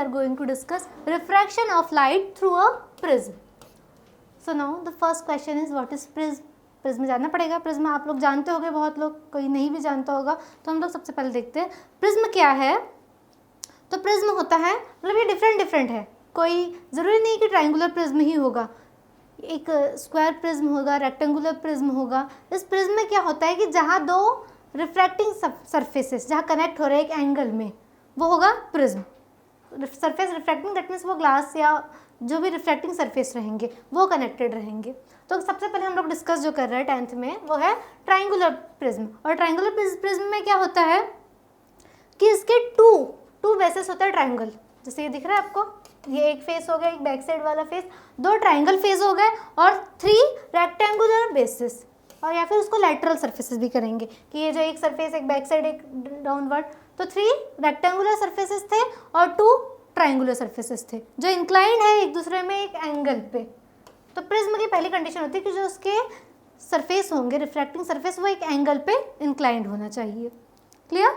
are going to discuss refraction of light through a prism. So now the first question is what is prism? Prism जानना पड़ेगा. Prism आप लोग जानते होंगे, बहुत लोग, कोई नहीं भी जानता होगा. तो हम लोग सबसे पहले देखते हैं प्रिज्म क्या है. तो प्रिज्म होता है, मतलब ये डिफरेंट है. कोई ज़रूरी नहीं कि ट्रायंगुलर प्रिज्म ही होगा. एक स्क्वायर प्रिज्म होगा, रेक्टेंगुलर प्रिज्म होगा. इस प्रिज्म में क्या होता है कि जहाँ दो रिफ्रैक्टिंग सरफेसेस जहाँ कनेक्ट हो रहे हैं एक एंगल में, वो होगा prism. Surface refracting, that means वो ग्लास या जो भी रिफ्रैक्टिंग सरफेस रहेंगे वो कनेक्टेड रहेंगे. तो सबसे पहले हम लोग डिस्कस जो कर रहे हैं 10th में वो है ट्रायंगुलर प्रिज्म. और ट्रायंगुलर प्रिज्म में क्या होता है कि इसके टू बेसेस होता है ट्रायंगल. जैसे ये दिख रहा है आपको, ये एक फेस हो गया, एक बैक साइड वाला फेस, 2 ट्रायंगल फेस हो गए और 3 रेक्टेंगुलर बेसिस. और या फिर उसको लैटरल सरफेसेस भी करेंगे कि ये जो एक सरफेस, एक बैक साइड, एक डाउनवर्ड, तो 3 रेक्टेंगुलर सरफेसेस थे और 2 ट्रायंगुलर सरफेसेस थे जो इंक्लाइंड है एक दूसरे में एक एंगल पे. तो प्रिज्म की पहली कंडीशन होती है कि जो उसके सरफेस होंगे, रिफ्रैक्टिंग सरफेस, वो एक एंगल पे इंक्लाइंड होना चाहिए. Clear?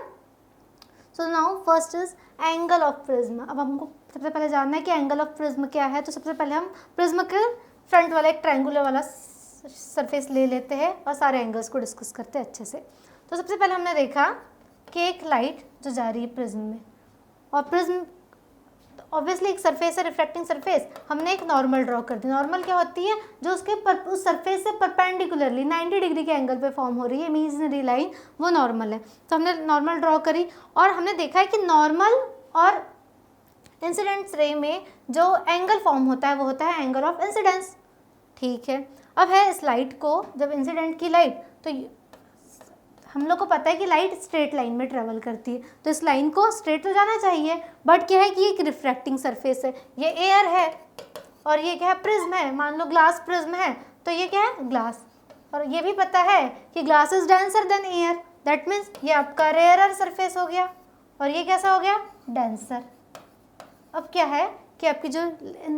So now first is angle of prism. अब हमको सबसे पहले जानना है कि एंगल ऑफ प्रिज्म क्या है. तो सबसे पहले हम प्रिज्म के फ्रंट वाला एक ट्रायंगुलर वाला सरफेस ले लेते हैं और सारे एंगल्स को डिस्कस करते हैं अच्छे से. तो सबसे पहले हमने देखा कि एक लाइट जो जा रही है प्रिज्म में, और प्रिज्म ऑब्वियसली एक सरफेस है, रिफ्रैक्टिंग सरफेस. हमने एक नॉर्मल ड्रॉ कर दी. नॉर्मल क्या होती है? जो उसके उस सरफेस से परपेंडिकुलरली 90 डिग्री के एंगल पे फॉर्म हो रही है इमेजिनरी लाइन, वो नॉर्मल है. तो हमने नॉर्मल ड्रॉ करी और हमने देखा है कि नॉर्मल और इंसिडेंट रे में जो एंगल फॉर्म होता है वो होता है एंगल ऑफ इंसिडेंस. ठीक है. अब है इस लाइट को, जब इंसिडेंट की लाइट, तो हम लोग को पता है कि लाइट स्ट्रेट लाइन में ट्रेवल करती है, तो इस लाइन को स्ट्रेट तो जाना चाहिए. बट क्या है कि ये एक रिफ्रैक्टिंग सरफेस है, ये एयर है और ये क्या है? प्रिज्म है. मान लो ग्लास प्रिज्म है, तो ये क्या है? ग्लास. और ये भी पता है कि glass is denser then air, that means ये आपका रेयरर सरफेस हो गया और ये कैसा हो गया? डेंसर. अब क्या है कि आपकी जो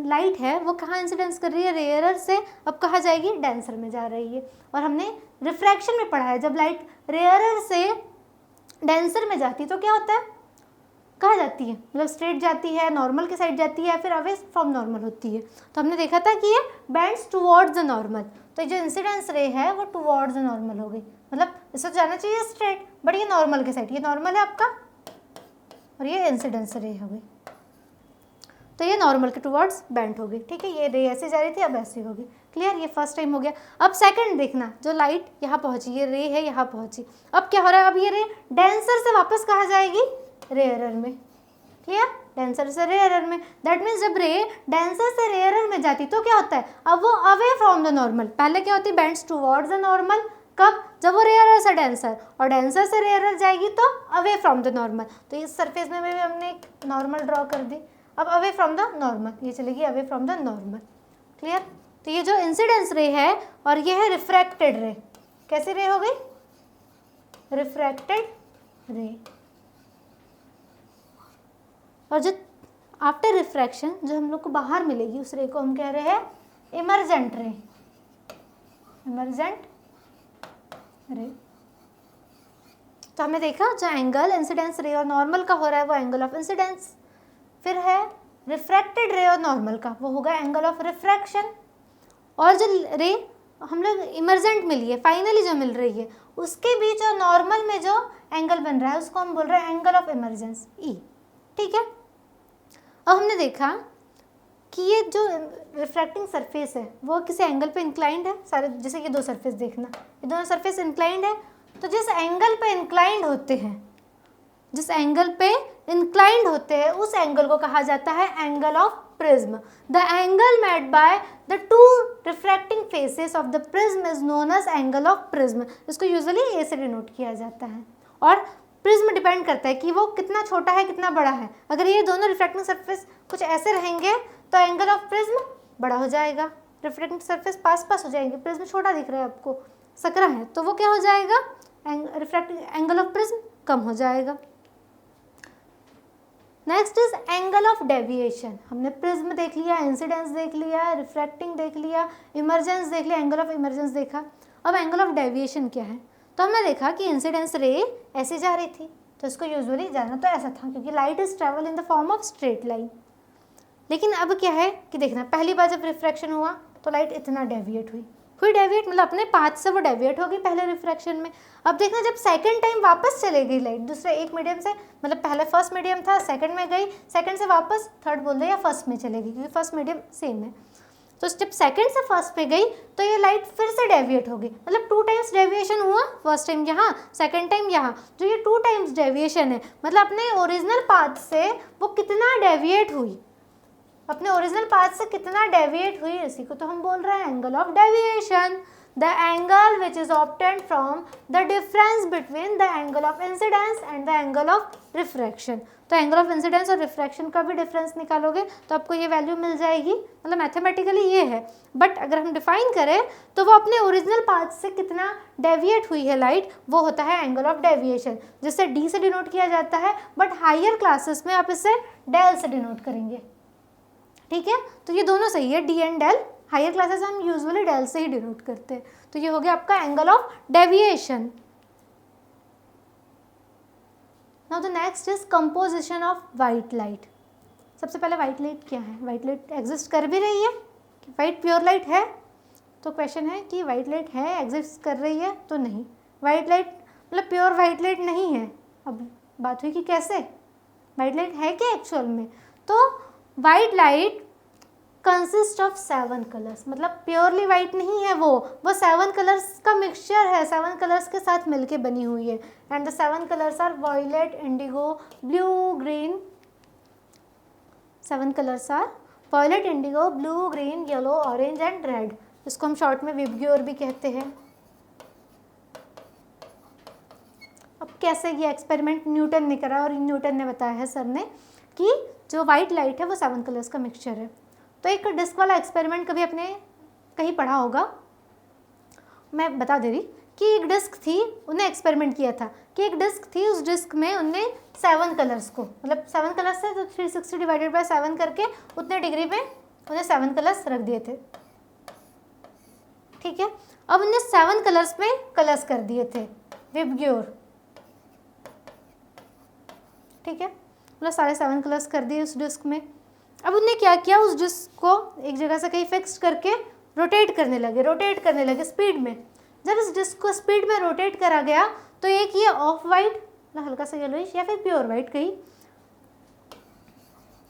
लाइट है वो कहाँ इंसिडेंस कर रही है? रेयरर से. अब कहाँ जाएगी? डेंसर में जा रही है. और हमने रिफ्रैक्शन में पढ़ा है, जब लाइट रेयरर से डेंसर में जाती है तो क्या होता है? कहाँ जाती है? मतलब स्ट्रेट जाती है, नॉर्मल के साइड जाती है, या फिर अवे फ्रॉम नॉर्मल होती है. तो हमने देखा था कि ये बेंड्स टुवर्ड्स द नॉर्मल. तो जो इंसिडेंस रे है वो टुवर्ड्स द नॉर्मल हो गई, मतलब इसे जाना चाहिए स्ट्रेट, बट ये नॉर्मल के साइड, ये नॉर्मल है आपका और ये इंसिडेंस रे हो गई, तो ये नॉर्मल के टुवर्ड्स बेंट हो गई. ठीक है. ये रे ऐसे जा रही थी, अब ऐसे होगी. क्लियर? ये फर्स्ट टाइम हो गया. अब सेकंड देखना, जो लाइट यहाँ पहुँची, ये रे है यहाँ पहुँची, अब क्या हो रहा है? अब ये रे डेंसर से वापस कहाँ जाएगी? रेयरर में. क्लियर? डेंसर से रेयरर में. दैट मीन्स जब रे डेंसर से रेयरर में जाती तो क्या होता है? अब वो अवे फ्रॉम द नॉर्मल. पहले क्या होती है? Bends towards the normal. कब? जब वो रेयरर से डेंसर, और डेंसर से रेयरर जाएगी तो अवे फ्रॉम द नॉर्मल. तो इस सरफेस में भी हमने एक नॉर्मल ड्रॉ कर दी. अब अवे फ्रॉम द नॉर्मल, ये चलेगी away from the normal. Clear? तो ये जो इंसिडेंस रे है और ये है रिफ्रैक्टेड रे. कैसी रे हो गई? रिफ्रैक्टेड रे. और जो आफ्टर रिफ्रैक्शन जो हम लोग को बाहर मिलेगी उस रे को हम कह रहे हैं इमर्जेंट रे. इमर्जेंट रे. तो हमने देखा जो एंगल इंसिडेंस रे और नॉर्मल का हो रहा है वो एंगल ऑफ इंसिडेंस. फिर है रिफ्रैक्टेड रे और नॉर्मल का, वो होगा एंगल ऑफ रिफ्रैक्शन. और जो रे हम लोग इमर्जेंट मिली है, फाइनली जो मिल रही है, उसके बीच और नॉर्मल में जो एंगल बन रहा है उसको हम बोल रहे हैं एंगल ऑफ इमर्जेंस, ई. ठीक है. अब हमने देखा कि ये जो रिफ्रैक्टिंग सरफेस है वो किसी एंगल पे इंक्लाइंड है. सारे जैसे ये 2 सरफेस देखना, ये दोनों सरफेस इंक्लाइंड है. तो जिस एंगल पे इंक्लाइंड होते हैं, जिस एंगल पे इंक्लाइंड होते हैं उस एंगल को कहा जाता है angle of prism. The angle made by the 2 refracting faces of the prism is known as angle of prism. इसको यूजुअली ए से डिनोट किया जाता है. और प्रिज्म डिपेंड करता है कि वो कितना छोटा है कितना बड़ा है. अगर ये दोनों रिफ्रैक्टिंग सरफेस कुछ ऐसे रहेंगे तो एंगल ऑफ प्रिज्म बड़ा हो जाएगा, रिफ्रैक्टिंग सरफेस पास पास हो जाएंगे, प्रिज्म छोटा दिख रहा है आपको, सकरा है, तो वो क्या हो जाएगा? रिफ्रैक्टिंग एंगल ऑफ प्रिज्म कम हो जाएगा. Next is angle of deviation. हमने प्रिज्म देख लिया, इंसिडेंस देख लिया, रिफ्रैक्टिंग देख लिया, इमर्जेंस देख लिया, एंगल ऑफ इमर्जेंस देखा. अब एंगल ऑफ डेविएशन क्या है? तो हमने देखा कि इंसिडेंस रे ऐसे जा रही थी, तो इसको यूजुअली जाना तो ऐसा था, क्योंकि light is travel in the form of straight line. लेकिन अब क्या है कि देखना, पहली बार जब रिफ्रैक्शन हुआ तो लाइट इतना डेविएट हुई डेविएट, मतलब अपने पाथ से वो डेविएट हो गई पहले रिफ्रैक्शन में। अब देखना जब सेकंड टाइम वापस चले गई लाइट दूसरे एक मीडियम से, मतलब पहले फर्स्ट मीडियम था, सेकंड में गई, सेकंड से वापस थर्ड बोल दे या फर्स्ट में चलेगी, क्योंकि फर्स्ट मीडियम सेम है। तो जब सेकंड से फर्स्ट पे गई तो ये लाइट फिर से डेविएट हो गई, मतलब 2 टाइम्स डेविएशन हुआ, फर्स्ट टाइम यहाँ, सेकंड टाइम यहाँ। जो ये 2 टाइम्स डेविएशन है, मतलब अपने ओरिजिनल पाथ से वो कितना डेविएट हुई, अपने ओरिजिनल पाथ से कितना डेविएट हुई, इसी को तो हम बोल रहे हैं angle of deviation. The angle which is obtained from the difference between the angle of incidence and the angle of refraction. तो एंगल ऑफ इंसिडेंस और रिफ्रैक्शन का भी डिफरेंस निकालोगे तो आपको ये वैल्यू मिल जाएगी, मतलब मैथमेटिकली ये है। बट अगर हम डिफाइन करें तो वो अपने ओरिजिनल पाथ से कितना डेविएट हुई है लाइट, वो होता है एंगल ऑफ डेविएशन, जिससे डी से डिनोट किया जाता है, बट हायर क्लासेस में आप इसे डेल से डिनोट करेंगे। ठीक है, तो ये दोनों सही है, D and del. Higher classes हम यूजुअली डेल से ही डिनोट करते हैं। तो ये हो गया आपका angle of deviation. Now the next is composition of white light. सबसे पहले वाइट लाइट क्या है, वाइट लाइट एग्जिस्ट कर भी रही है, वाइट प्योर लाइट है, तो क्वेश्चन है कि वाइट लाइट है एग्जिस्ट कर रही है, तो नहीं, वाइट लाइट मतलब प्योर वाइट लाइट नहीं है। अब बात हुई कि कैसे, वाइट लाइट है क्या एक्चुअल में, तो white light consist of 7 colours, मतलब प्योरली वाइट नहीं है वो 7 कलर्स का मिक्सचर है, 7 कलर्स के साथ मिलके बनी हुई है। And the 7 colours are violet, indigo, blue, green. 7 colours are violet, indigo, blue, green, yellow, orange and red. इसको हम शॉर्ट में विबग्योर भी कहते हैं। अब कैसे, ये एक्सपेरिमेंट न्यूटन ने करा और न्यूटन ने बताया है सर ने कि जो वाइट लाइट है वो 7 कलर्स का मिक्सचर है। तो एक डिस्क वाला एक्सपेरिमेंट कभी आपने कहीं पढ़ा होगा, मैं बता दे रही कि एक डिस्क थी, उन्हें एक्सपेरिमेंट किया था कि एक डिस्क थी, उस डिस्क में उनने 7 कलर्स को, मतलब 7 कलर्स से तो 360 डिवाइडेड बाय 7 करके उतने डिग्री में उन्हें 7 कलर्स रख दिए थे। ठीक है, अब उन्हें 7 कलर्स में कलर्स कर दिए थे विबग्योर। ठीक है, मतलब सारे 7 कलर्स कर दिए उस डिस्क में। अब उन्होंने क्या किया, उस डिस्क को एक जगह से कहीं फिक्स करके रोटेट करने लगे स्पीड में। जब इस डिस्क को स्पीड में रोटेट करा गया तो एक ये ऑफ वाइट, हल्का सा येलोइश या फिर प्योर वाइट, कहीं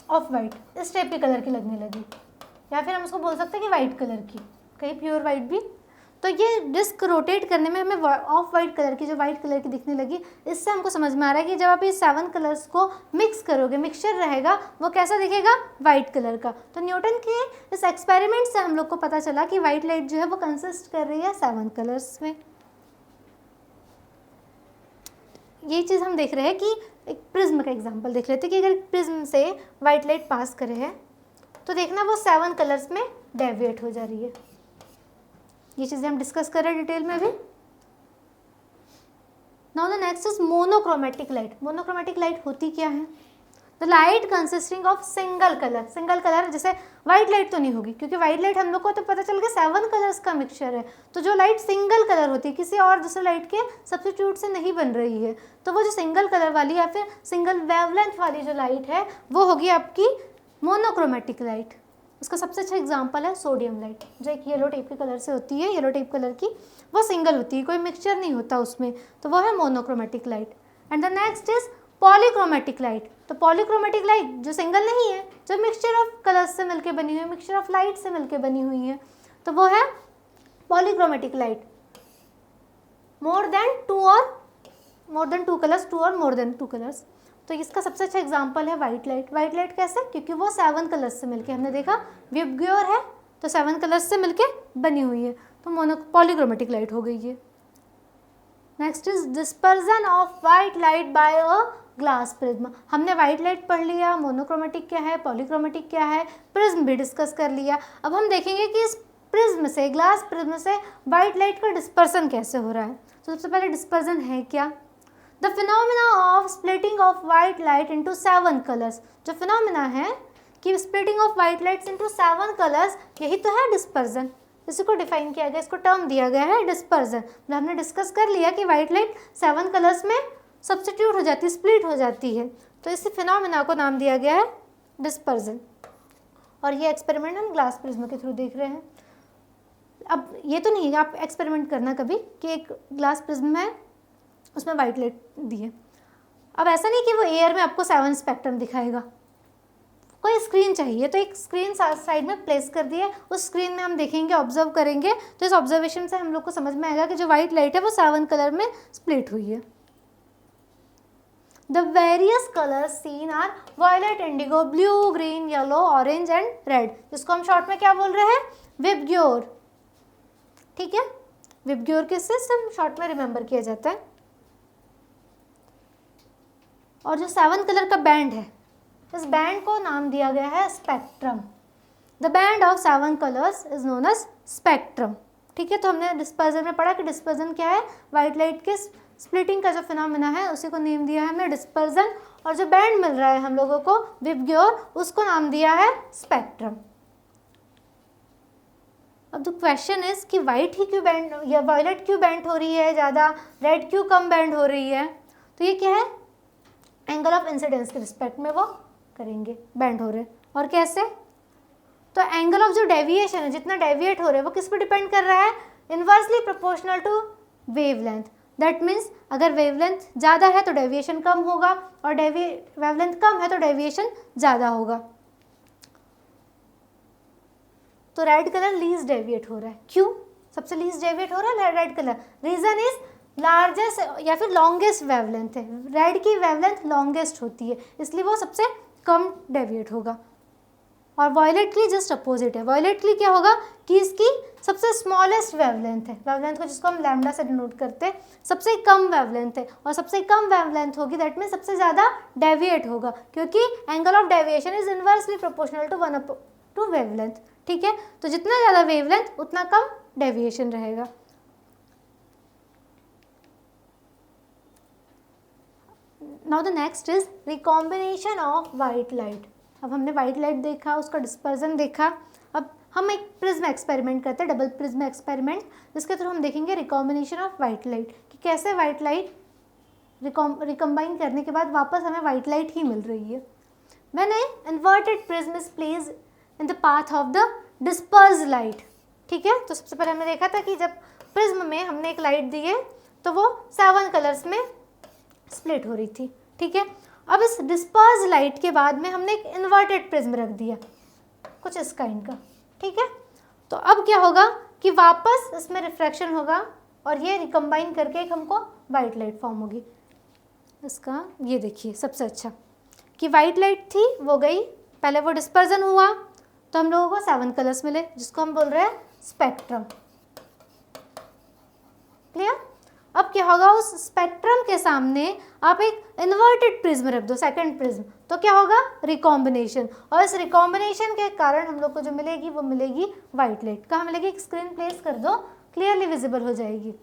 ऑफ वाइट इस टाइप के कलर की लगने लगी, या फिर हम उसको बोल सकते हैं कि वाइट कलर की, कहीं प्योर वाइट भी। तो ये डिस्क रोटेट करने में हमें ऑफ वाइट कलर की, जो वाइट कलर की दिखने लगी, इससे हमको समझ में आ रहा है कि जब आप ये 7 कलर्स को मिक्स करोगे, मिक्सचर रहेगा, वो कैसा दिखेगा, वाइट कलर का। तो न्यूटन के इस एक्सपेरिमेंट से हम लोग को पता चला कि वाइट लाइट जो है वो कंसिस्ट कर रही है 7 कलर्स में। ये चीज़ हम देख रहे हैं कि एक प्रिज्म का एग्जाम्पल देख लेते हैं कि अगर प्रिज्म से वाइट लाइट पास करे है तो देखना वो 7 कलर्स में डेविएट हो जा रही है। ये चीज़ें हम डिस्कस कर रहे हैं डिटेल में भी। Now the next is monochromatic light. Monochromatic light होती क्या है, the light consisting of single colour. Single colour जैसे वाइट लाइट तो नहीं होगी, क्योंकि वाइट लाइट हम लोग को तो पता चल गया 7 कलर्स का मिक्सचर है। तो जो लाइट सिंगल कलर होती है, किसी और दूसरे लाइट के सब्स्टिट्यूट से नहीं बन रही है, तो वो जो सिंगल कलर वाली या फिर सिंगल वेवलेंथ वाली जो लाइट है वो होगी आपकी मोनोक्रोमेटिक लाइट। उसका सबसे अच्छा एग्जांपल है सोडियम लाइट, जो एक येलो टेप के कलर से होती है, येलो टेप कलर की, वो सिंगल होती है, कोई मिक्सचर नहीं होता उसमें, तो वो है monochromatic light. And the next is polychromatic light. तो पॉलीक्रोमेटिक लाइट जो सिंगल नहीं है, जो मिक्सचर ऑफ कलर्स से मिलकर बनी हुई है, मिक्सचर ऑफ लाइट से मिलकर बनी हुई है, तो वो है polychromatic light. More than two colours, 2 और मोर देन 2 कलर्स। तो इसका सबसे अच्छा एग्जांपल है वाइट लाइट। वाइट लाइट कैसे, क्योंकि वो 7 कलर्स से मिलके, हमने देखा विबग्योर है तो 7 कलर्स से मिलके बनी हुई है, तो पॉलीक्रोमेटिक लाइट हो गई है। Next is dispersion of white light by a glass prism. हमने वाइट लाइट पढ़ लिया, मोनोक्रोमेटिक क्या है, पॉलीक्रोमेटिक क्या है, प्रिज्म भी डिस्कस कर लिया। अब हम देखेंगे कि इस प्रिज्म से, ग्लास प्रिज्म से वाइट लाइट का डिस्पर्सन कैसे हो रहा है। तो सबसे पहले डिस्पर्जन है क्या, the phenomena of splitting of white light into 7 colours. जो फिनोमिना है कि splitting of white lights into 7 colours, यही तो है डिस्पर्जन। इसी को डिफाइन किया गया, इसको टर्म दिया गया है डिस्पर्जन। हमने डिस्कस कर लिया कि वाइट लाइट 7 कलर्स में सब्स्टिट्यूट हो जाती है, स्प्लिट हो जाती है। तो इस फिनोमेना को नाम दिया गया है डिस्पर्जन। और ये एक्सपेरिमेंट हम ग्लास प्रिज्म के थ्रू देख रहे हैं। अब ये तो नहीं है, आप एक्सपेरिमेंट करना कभी कि एक ग्लास प्रिज्म है, उसमें वाइट लाइट दी है। अब ऐसा नहीं कि वो एयर में आपको 7 स्पेक्ट्रम दिखाएगा, कोई स्क्रीन चाहिए, तो एक स्क्रीन साइड में प्लेस कर दी है, उस स्क्रीन में हम देखेंगे, ऑब्जर्व करेंगे, तो इस ऑब्जर्वेशन से हम लोग को समझ में आएगा कि जो वाइट लाइट है वो 7 कलर में स्प्लिट हुई है। The various colors seen are violet, indigo, blue, green, yellow, orange and red, जिसको हम शॉर्ट में क्या बोल रहे हैं, विबग्योर। ठीक है, विबग्योर किससे सब शॉर्ट में रिमेंबर किया जाता है। और जो 7 कलर का बैंड है, इस बैंड को नाम दिया गया है spectrum. The band of 7 colours is known as spectrum. ठीक है, तो हमने डिस्पर्जन में पढ़ा कि डिस्पर्जन क्या है, वाइट लाइट के स्प्लिटिंग का जो फिनोमेना है उसी को नेम दिया है हमने डिस्पर्जन। और जो बैंड मिल रहा है हम लोगों को विबग्योर, उसको नाम दिया है स्पेक्ट्रम। अब द क्वेश्चन इज कि वाइट ही क्यों बैंड या वायलेट क्यों बैंड हो रही है ज़्यादा, रेड क्यों कम बैंड हो रही है। तो ये क्या है, एंगल ऑफ इंसिडेंस के रिस्पेक्ट में वो करेंगे, बैंड हो रहे। और कैसे, तो एंगल ऑफ जो डेविएशन है, जितना डेविएट हो रहे हैं वो किस पे डिपेंड कर रहा है, inversely proportional to wavelength. That means अगर वेवलेंथ ज़्यादा है तो डेविएशन कम होगा, और वेवलेंथ कम है तो डेविएशन ज़्यादा होगा। तो रेड कलर लीस्ट डेविएट हो रहा है, क्यों सबसे लीस्ट डेविएट हो रहा है red colour, reason is largest या फिर लॉन्गेस्ट वेवलेंथ है, रेड की वेवलेंथ लॉन्गेस्ट होती है, इसलिए वो सबसे कम डेविएट होगा। और वायलेट की जस्ट अपोजिट है, वायलेट की क्या होगा कि इसकी सबसे स्मॉलेस्ट वेवलेंथ है, वेवलेंथ को जिसको हम लैम्डा से डिनोट करते हैं, सबसे कम वेवलेंथ है, और सबसे कम वेवलेंथ होगी दैट मीन सबसे ज़्यादा डेविएट होगा, क्योंकि angle of deviation is inversely proportional to 1 to wavelength. ठीक है, तो जितना ज़्यादा वेवलेंथ उतना कम डेविएशन रहेगा। Now the next is recombination of white light. अब हमने वाइट लाइट देखा, उसका डिस्पर्जन देखा। अब हम एक प्रिज्म एक्सपेरिमेंट करते हैं, डबल प्रिज्म एक्सपेरिमेंट, जिसके थ्रू हम देखेंगे रिकॉम्बिनेशन ऑफ वाइट लाइट, कि कैसे वाइट लाइट रिकम्बाइन करने के बाद वापस हमें वाइट लाइट ही मिल रही है। When A inverted prism is placed in the path of the disperse light. ठीक है, तो सबसे पहले हमने देखा था कि जब प्रिज्म में हमने एक लाइट दी है तो वो 7 कलर्स में स्प्लिट हो रही थी। ठीक है, अब इस डिस्पर्स लाइट के बाद में हमने एक इन्वर्टेड प्रिज्म रख दिया, कुछ इस काइंड का। ठीक है, तो अब क्या होगा कि वापस इसमें रिफ्रैक्शन होगा और ये रिकम्बाइन करके एक हमको वाइट लाइट फॉर्म होगी। इसका ये देखिए सबसे अच्छा कि वाइट लाइट थी वो गई, पहले वो डिस्पर्जन हुआ तो हम लोगों को 7 कलर्स मिले, जिसको हम बोल रहे हैं स्पेक्ट्रम। क्लियर। अब क्या होगा, उस स्पेक्ट्रम के सामने आप एक इन्वर्टेड प्रिज्म रख दो, सेकंड प्रिज्म, तो क्या होगा, रिकॉम्बिनेशन। और इस रिकॉम्बिनेशन के कारण हम लोग को जो मिलेगी वो मिलेगी वाइट लाइट। कहाँ मिलेगी, एक स्क्रीन प्लेस कर दो, क्लियरली विजिबल हो जाएगी।